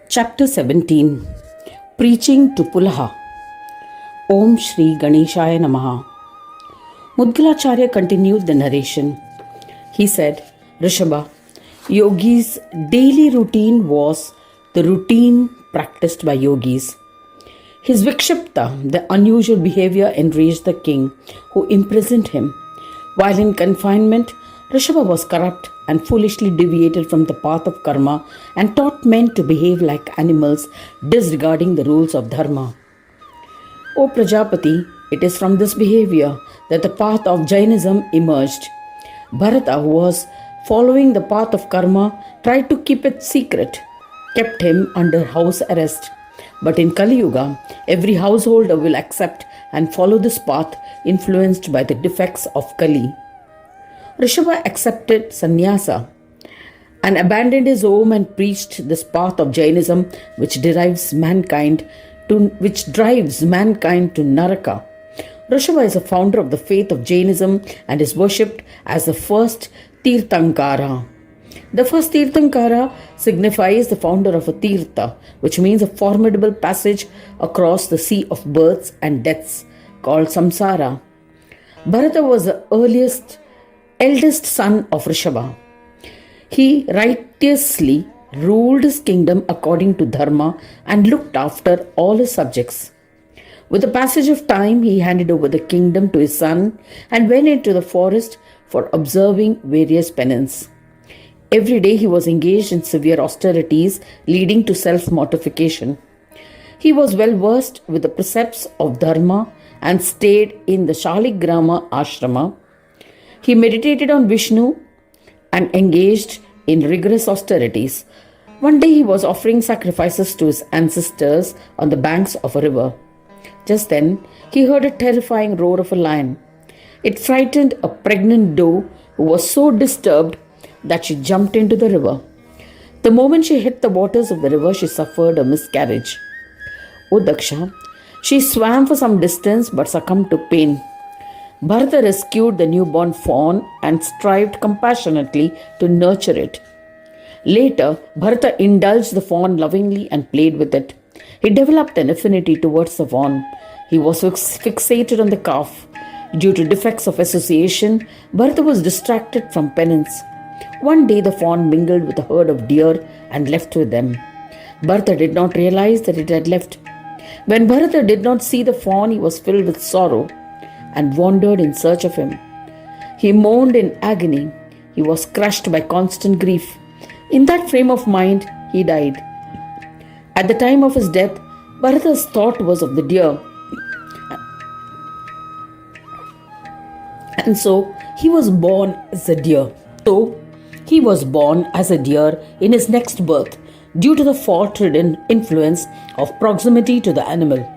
Chapter 17 Preaching to Pulaha. Om Shri Ganeshaya Namaha. Mudgalacharya continued the narration. He said, Rishabha, Yogi's daily routine was the routine practiced by yogis. His vikshipta, the unusual behavior, enraged the king, who imprisoned him. While in confinement, Rishabha was corrupt and foolishly deviated from the path of karma and taught men to behave like animals, disregarding the rules of dharma. O Prajapati, it is from this behavior that the path of Jainism emerged. Bharata, who was following the path of karma, tried to keep it secret, kept him under house arrest. But in Kali Yuga, every householder will accept and follow this path influenced by the defects of Kali. Rishabha accepted sannyasa and abandoned his home and preached this path of Jainism which drives mankind to Naraka. Rishabha is a founder of the faith of Jainism and is worshipped as the first Tirthankara. The first Tirthankara signifies the founder of a Tirtha, which means a formidable passage across the sea of births and deaths called Samsara. Bharata was the eldest son of Rishabha. He righteously ruled his kingdom according to dharma and looked after all his subjects. With the passage of time, he handed over the kingdom to his son and went into the forest for observing various penance. Every day he was engaged in severe austerities leading to self-mortification. He was well versed with the precepts of dharma and stayed in the Shaligrama ashrama. He meditated on Vishnu and engaged in rigorous austerities. One day he was offering sacrifices to his ancestors on the banks of a river. Just then he heard a terrifying roar of a lion. It frightened a pregnant doe who was so disturbed that she jumped into the river. The moment she hit the waters of the river, she suffered a miscarriage. O Daksha, she swam for some distance but succumbed to pain. Bharata rescued the newborn fawn and strived compassionately to nurture it. Later, Bharata indulged the fawn lovingly and played with it. He developed an affinity towards the fawn. He was fixated on the calf. Due to defects of association, Bharata was distracted from penance. One day the fawn mingled with a herd of deer and left with them. Bharata did not realize that it had left. When Bharata did not see the fawn, he was filled with sorrow and wandered in search of him. He moaned in agony. He was crushed by constant grief. In that frame of mind, he died. At the time of his death, Bharata's thought was of the deer. And so, he was born as a deer. In his next birth due to the fault-ridden influence of proximity to the animal.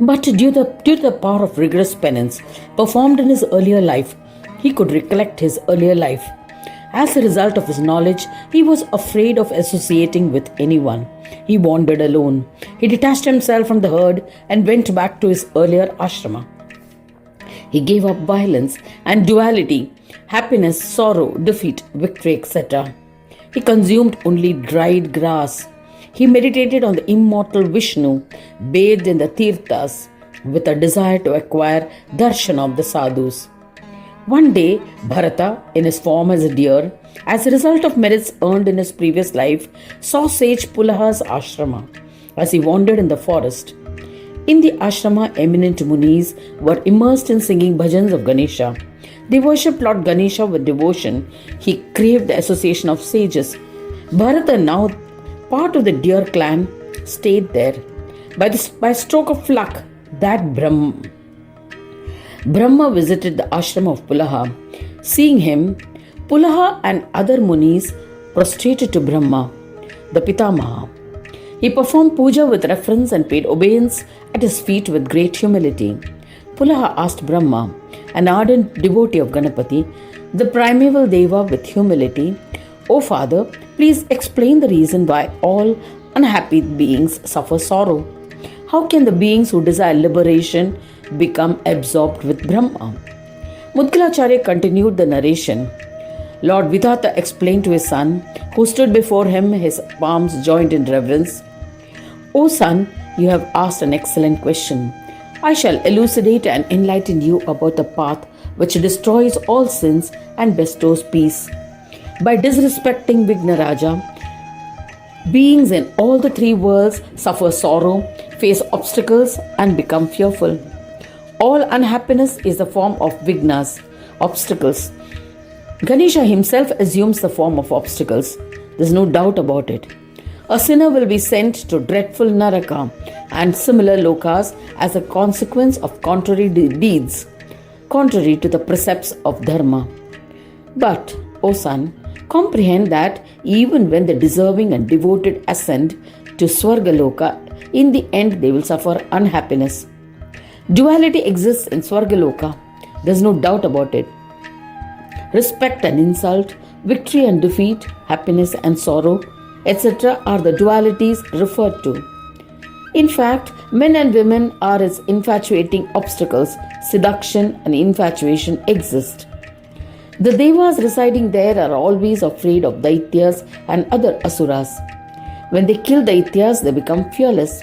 But due to the power of rigorous penance performed in his earlier life, he could recollect his earlier life. As a result of his knowledge, he was afraid of associating with anyone. He wandered alone. He detached himself from the herd and went back to his earlier ashrama. He gave up violence and duality, happiness, sorrow, defeat, victory, etc. He consumed only dried grass. He meditated on the immortal Vishnu, bathed in the tirthas, with a desire to acquire darshan of the sadhus. One day, Bharata, in his form as a deer, as a result of merits earned in his previous life, saw sage Pulaha's ashrama as he wandered in the forest. In the ashrama, eminent munis were immersed in singing bhajans of Ganesha. They worshipped Lord Ganesha with devotion. He craved the association of sages. Bharata, now part of the deer clan, stayed there. By stroke of luck, that Brahma visited the ashram of Pulaha. Seeing him, Pulaha and other munis prostrated to Brahma, the Pitamaha. He performed puja with reverence and paid obeisance at his feet with great humility. Pulaha asked Brahma, an ardent devotee of Ganapati, the primeval Deva, with humility, O Father, please explain the reason why all unhappy beings suffer sorrow. How can the beings who desire liberation become absorbed with Brahma? Mudgalacharya continued the narration. Lord Vidhata explained to his son, who stood before him, his palms joined in reverence, O son, you have asked an excellent question. I shall elucidate and enlighten you about the path which destroys all sins and bestows peace. By disrespecting Vignaraja, beings in all the three worlds suffer sorrow, face obstacles, and become fearful. All unhappiness is the form of vignas, obstacles. Ganesha himself assumes the form of obstacles. There's no doubt about it. A sinner will be sent to dreadful Naraka and similar lokas as a consequence of contrary deeds, contrary to the precepts of Dharma. But, O son, comprehend that even when the deserving and devoted ascend to Swargaloka, in the end they will suffer unhappiness. Duality exists in Swargaloka. There's no doubt about it. Respect and insult, victory and defeat, happiness and sorrow, etc. are the dualities referred to. In fact, men and women are as infatuating obstacles. Seduction and infatuation exist. The devas residing there are always afraid of daityas and other asuras. When they kill daityas, they become fearless.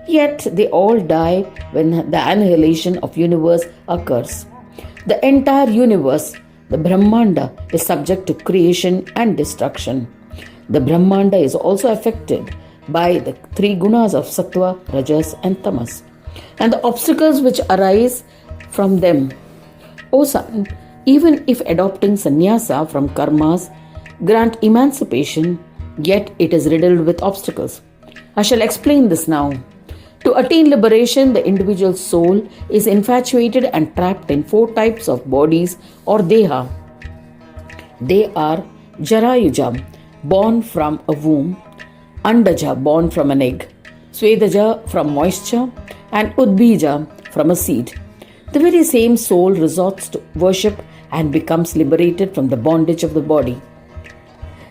Yet they all die when the annihilation of universe occurs. The entire universe, the Brahmanda, is subject to creation and destruction. The Brahmanda is also affected by the three gunas of Sattva, Rajas and Tamas, and the obstacles which arise from them. O son, even if adopting sannyasa from karmas grant emancipation, yet it is riddled with obstacles. I shall explain this now. To attain liberation, the individual soul is infatuated and trapped in four types of bodies or deha. They are Jarayuja, born from a womb, Andaja, born from an egg, Swedaja, from moisture, and Udbija, from a seed. The very same soul resorts to worship and becomes liberated from the bondage of the body.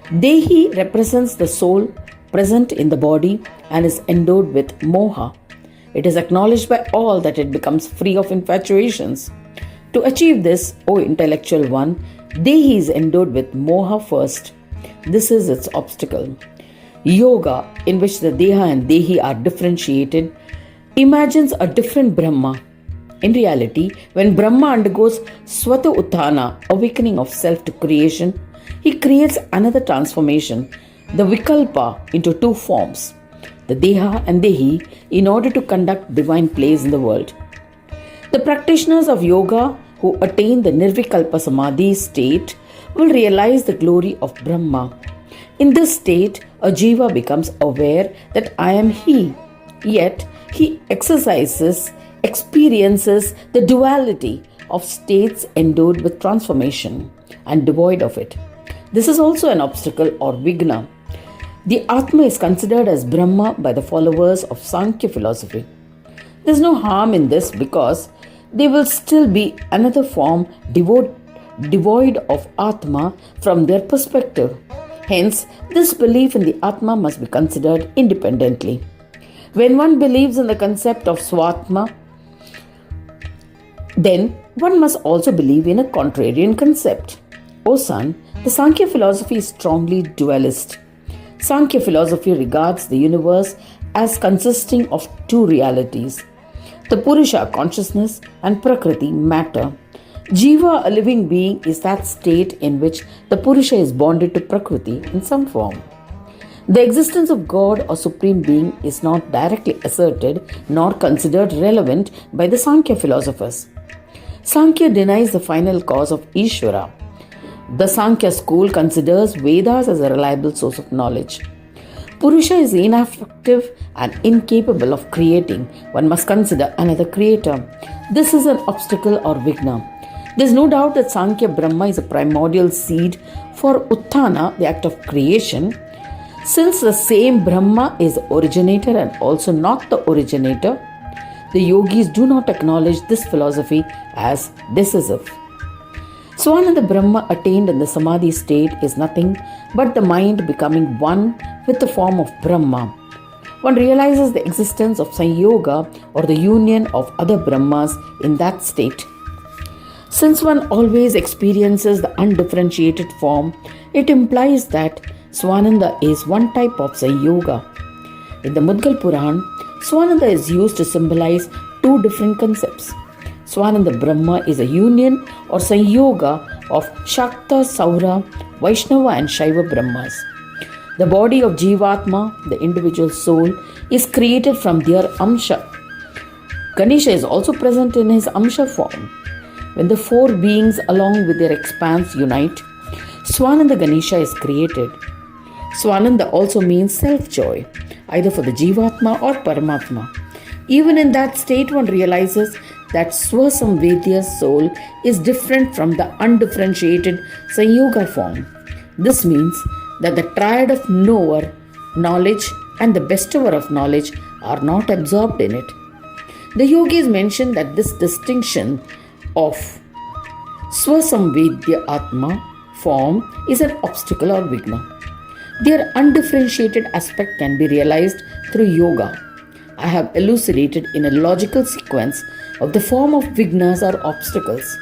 Dehi represents the soul present in the body and is endowed with moha. It is acknowledged by all that it becomes free of infatuations. To achieve this, O intellectual one, Dehi is endowed with moha first. This is its obstacle. Yoga, in which the Deha and Dehi are differentiated, imagines a different Brahma. In reality, when Brahma undergoes Swata Uttana, awakening of self to creation, he creates another transformation, the Vikalpa, into two forms, the Deha and Dehi, in order to conduct divine plays in the world. The practitioners of yoga who attain the Nirvikalpa Samadhi state will realize the glory of Brahma. In this state, a jiva becomes aware that I am he, yet he experiences the duality of states endowed with transformation and devoid of it. This is also an obstacle or vigna. The Atma is considered as Brahma by the followers of Sankhya philosophy. There is no harm in this because there will still be another form devoid of Atma from their perspective. Hence, this belief in the Atma must be considered independently. When one believes in the concept of Swatma, then one must also believe in a contrarian concept. O son, the Sankhya philosophy is strongly dualist. Sankhya philosophy regards the universe as consisting of two realities, the Purusha, consciousness, and Prakriti, matter. Jiva, a living being, is that state in which the Purusha is bonded to Prakriti in some form. The existence of God or Supreme Being is not directly asserted nor considered relevant by the Sankhya philosophers. Sankhya denies the final cause of Ishvara. The Sankhya school considers Vedas as a reliable source of knowledge. Purusha is ineffective and incapable of creating. One must consider another creator. This is an obstacle or vigna. There is no doubt that Sankhya Brahma is a primordial seed for Utthana, the act of creation. Since the same Brahma is the originator and also not the originator, the yogis do not acknowledge this philosophy as decisive. Swananda Brahma attained in the Samadhi state is nothing but the mind becoming one with the form of Brahma. One realizes the existence of Sanyoga or the union of other Brahmas in that state. Since one always experiences the undifferentiated form, it implies that Swananda is one type of Sanyoga. In the Mudgal Puran, Swananda is used to symbolize two different concepts. Swananda Brahma is a union or Sanyoga of Shakta, Saura, Vaishnava and Shaiva Brahmas. The body of Jivatma, the individual soul, is created from their Amsha. Ganesha is also present in his Amsha form. When the four beings along with their expanse unite, Swananda Ganesha is created. Swananda also means self-joy, either for the Jivatma or Paramatma. Even in that state, one realizes that Swasamvedya's soul is different from the undifferentiated Sanyoga form. This means that the triad of knower, knowledge, and the bestower of knowledge are not absorbed in it. The yogis mention that this distinction of Swasamvedya Atma form is an obstacle or vigna. Their undifferentiated aspect can be realized through yoga. I have elucidated in a logical sequence of the form of vignas or obstacles.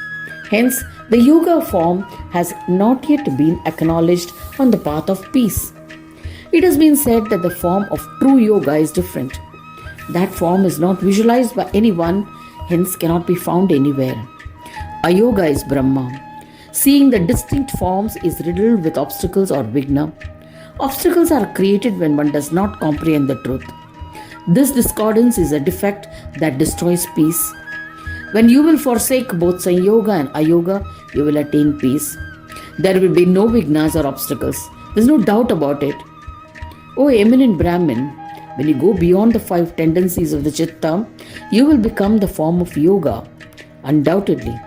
Hence, the yoga form has not yet been acknowledged on the path of peace. It has been said that the form of true yoga is different. That form is not visualized by anyone, hence cannot be found anywhere. Ayoga is Brahma. Seeing the distinct forms is riddled with obstacles or vigna. Obstacles are created when one does not comprehend the truth. This discordance is a defect that destroys peace. When you will forsake both Sanyoga and Ayoga, you will attain peace. There will be no vignas or obstacles. There is no doubt about it. O eminent Brahmin, when you go beyond the 5 tendencies of the Chitta, you will become the form of yoga, undoubtedly.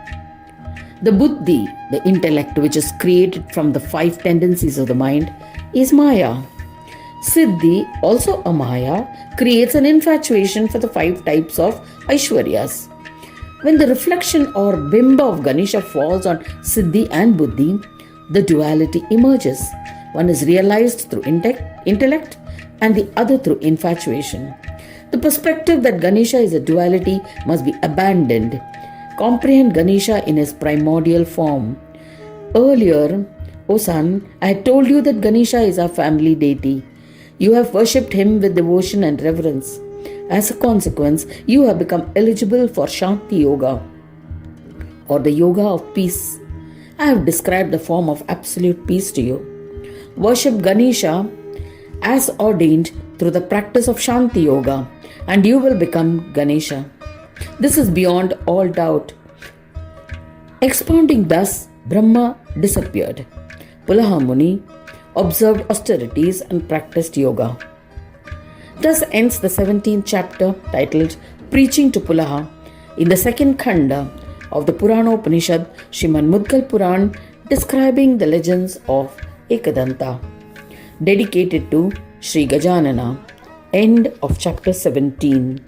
The Buddhi, the intellect which is created from the 5 tendencies of the mind, is Maya. Siddhi, also a Maya, creates an infatuation for the 5 types of Aishwaryas. When the reflection or bimba of Ganesha falls on Siddhi and Buddhi, the duality emerges. One is realized through intellect and the other through infatuation. The perspective that Ganesha is a duality must be abandoned. Comprehend Ganesha in his primordial form. Earlier, O son, I had told you that Ganesha is our family deity. You have worshipped him with devotion and reverence. As a consequence, you have become eligible for Shanti Yoga, or the Yoga of Peace. I have described the form of absolute peace to you. Worship Ganesha as ordained through the practice of Shanti Yoga, and you will become Ganesha. This is beyond all doubt. Expounding thus, Brahma disappeared. Pulaha Muni observed austerities and practiced yoga. Thus ends the 17th chapter titled Preaching to Pulaha in the second Khanda of the Puranopanishad Srimad Mudgal Puran, describing the legends of Ekadanta, dedicated to Sri Gajanana. End of chapter 17.